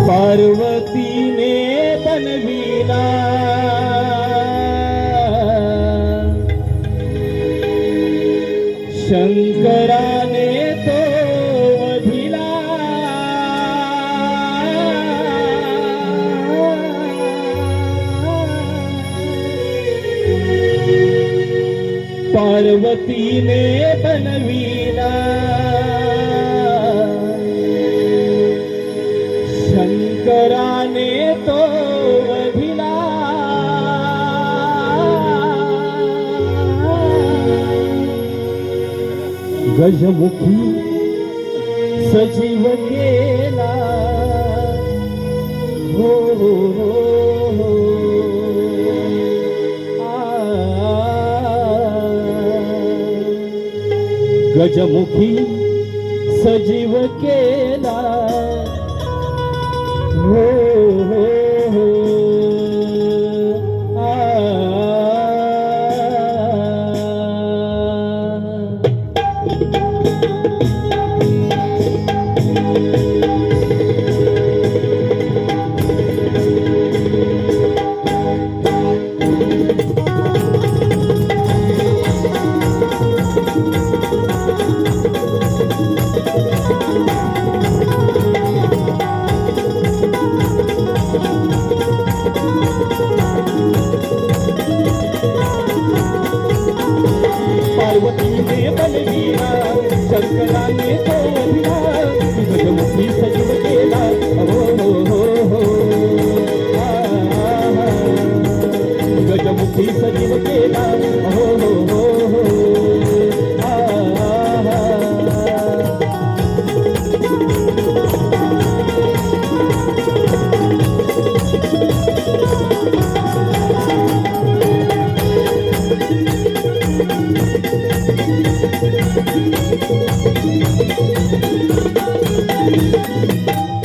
पार्वतीने बनविला शंकराने तो वधिला पार्वतीने बनविला शंकराने तो वधिला गजमुखी सजीव केला हो हो हो गजमुखी सजीव केला हो हो हो पार्वतीने बनविला शंकराने तो वधिला गजमुखी सजीव केला हो हो हो हो गजमुखी सजीव केला हो हो हो हो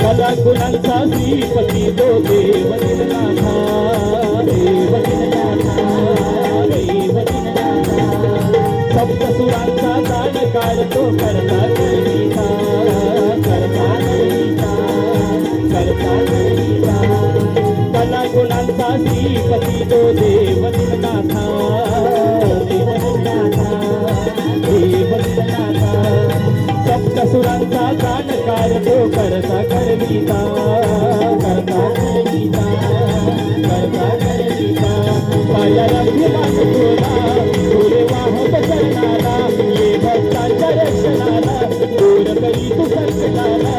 कला गुणांचा श्रीपती तो देव दिननाथा देव दिननाथा देव दिननाथा सप्तसुरांचा जाणकार तो करता करविता करता करविता करता करविता कला गुणांचा श्रीपती तो देव दिननाथा देव दिननाथा देव दिननाथा सप्तसुरांचा जाणकार तो करता करविता करता करविता करता करविता पायाला अभिमान तुला तुरे वाहत करणारा ये भक्तांच्या रक्षणाला दूर करी तू संकटाला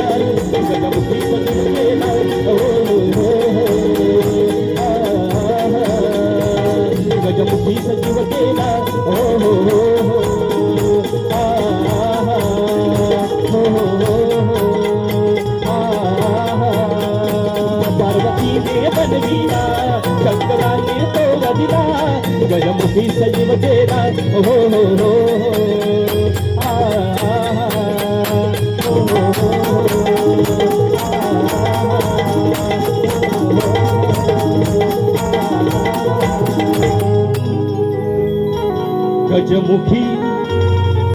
गजमुखी सजीव केला हो हो हो गजमुखी सजीव केला हो हो हो बनविला शंकराने तो वधिला गजमुखी सजीव केला हो हो हो गजमुखी